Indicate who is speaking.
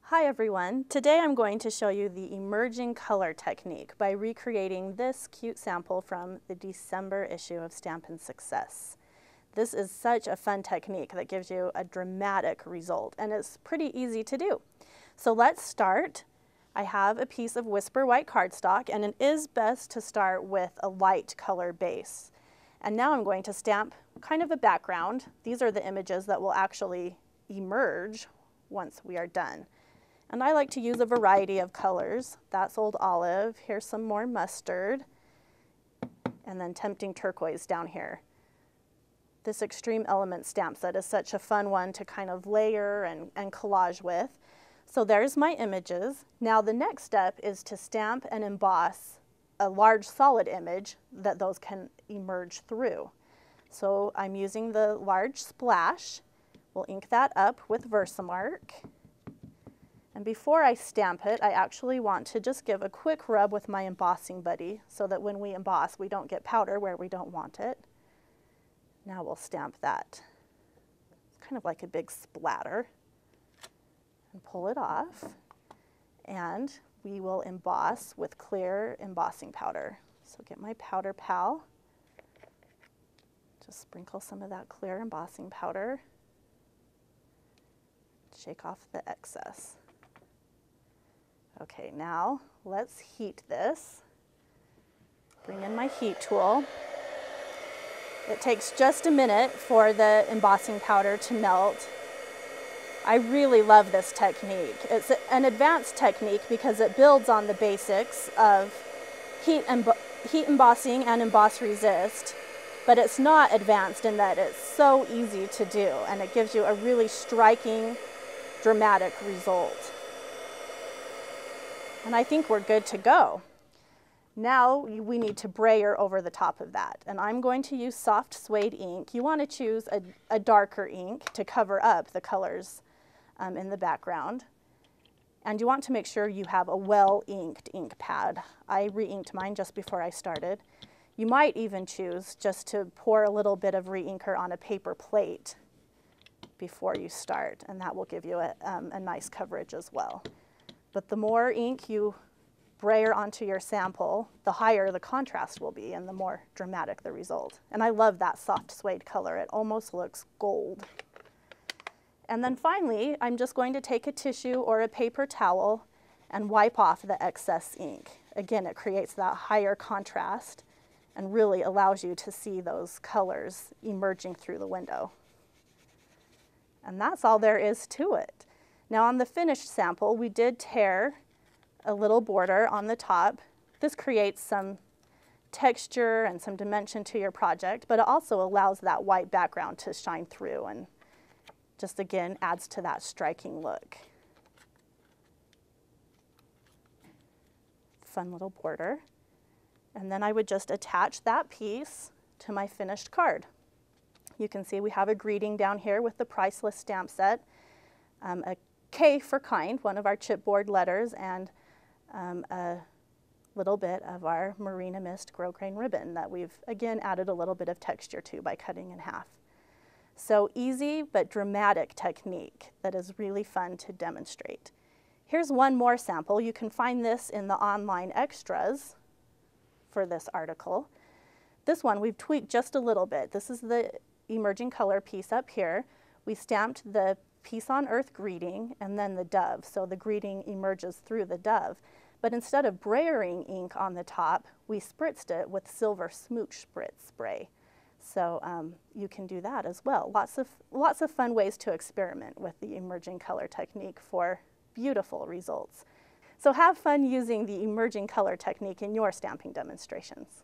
Speaker 1: Hi everyone, today I'm going to show you the emerging color technique by recreating this cute sample from the December issue of Stampin' Success. This is such a fun technique that gives you a dramatic result, and it's pretty easy to do. So let's start. I have a piece of Whisper White cardstock, and it is best to start with a light color base. And now I'm going to stamp kind of a background. These are the images that will actually emerge once we are done. And I like to use a variety of colors. That's Old Olive, here's some more mustard, and then Tempting Turquoise down here. This Extreme Elements Stampset is such a fun one to kind of layer and collage with. So there's my images. Now the next step is to stamp and emboss a large solid image that those can emerge through. So I'm using the large splash. We'll ink that up with Versamark. And before I stamp it, I actually want to just give a quick rub with my embossing buddy so that when we emboss, we don't get powder where we don't want it. Now we'll stamp that. It's kind of like a big splatter. And pull it off. And we will emboss with clear embossing powder. So get my powder pal. Just sprinkle some of that clear embossing powder. Shake off the excess. Okay, now let's heat this. Bring in my heat tool. It takes just a minute for the embossing powder to melt. I really love this technique. It's an advanced technique because it builds on the basics of heat embossing and emboss resist, but it's not advanced in that it's so easy to do, and it gives you a really striking, dramatic result. And I think we're good to go. Now we need to brayer over the top of that. And I'm going to use soft suede ink. You want to choose a darker ink to cover up the colors in the background. And you want to make sure you have a well-inked ink pad. I re-inked mine just before I started. You might even choose just to pour a little bit of re-inker on a paper plate before you start, and that will give you a nice coverage as well. But the more ink you brayer onto your sample, the higher the contrast will be and the more dramatic the result. And I love that soft suede color. It almost looks gold. And then finally, I'm just going to take a tissue or a paper towel and wipe off the excess ink. Again, it creates that higher contrast and really allows you to see those colors emerging through the window. And that's all there is to it. Now on the finished sample, we did tear a little border on the top. This creates some texture and some dimension to your project, but it also allows that white background to shine through and just again adds to that striking look. Fun little border. And then I would just attach that piece to my finished card. You can see we have a greeting down here with the priceless stamp set, a K for kind, one of our chipboard letters, and a little bit of our Marina Mist grosgrain ribbon that we've again added a little bit of texture to by cutting in half. So easy but dramatic technique that is really fun to demonstrate. Here's one more sample. You can find this in the online extras for this article. This one we've tweaked just a little bit. This is the emerging color piece up here. We stamped the Peace on Earth greeting and then the dove, so the greeting emerges through the dove. But instead of brayering ink on the top, we spritzed it with silver smooch spritz spray. So you can do that as well. Lots of fun ways to experiment with the emerging color technique for beautiful results. So have fun using the emerging color technique in your stamping demonstrations.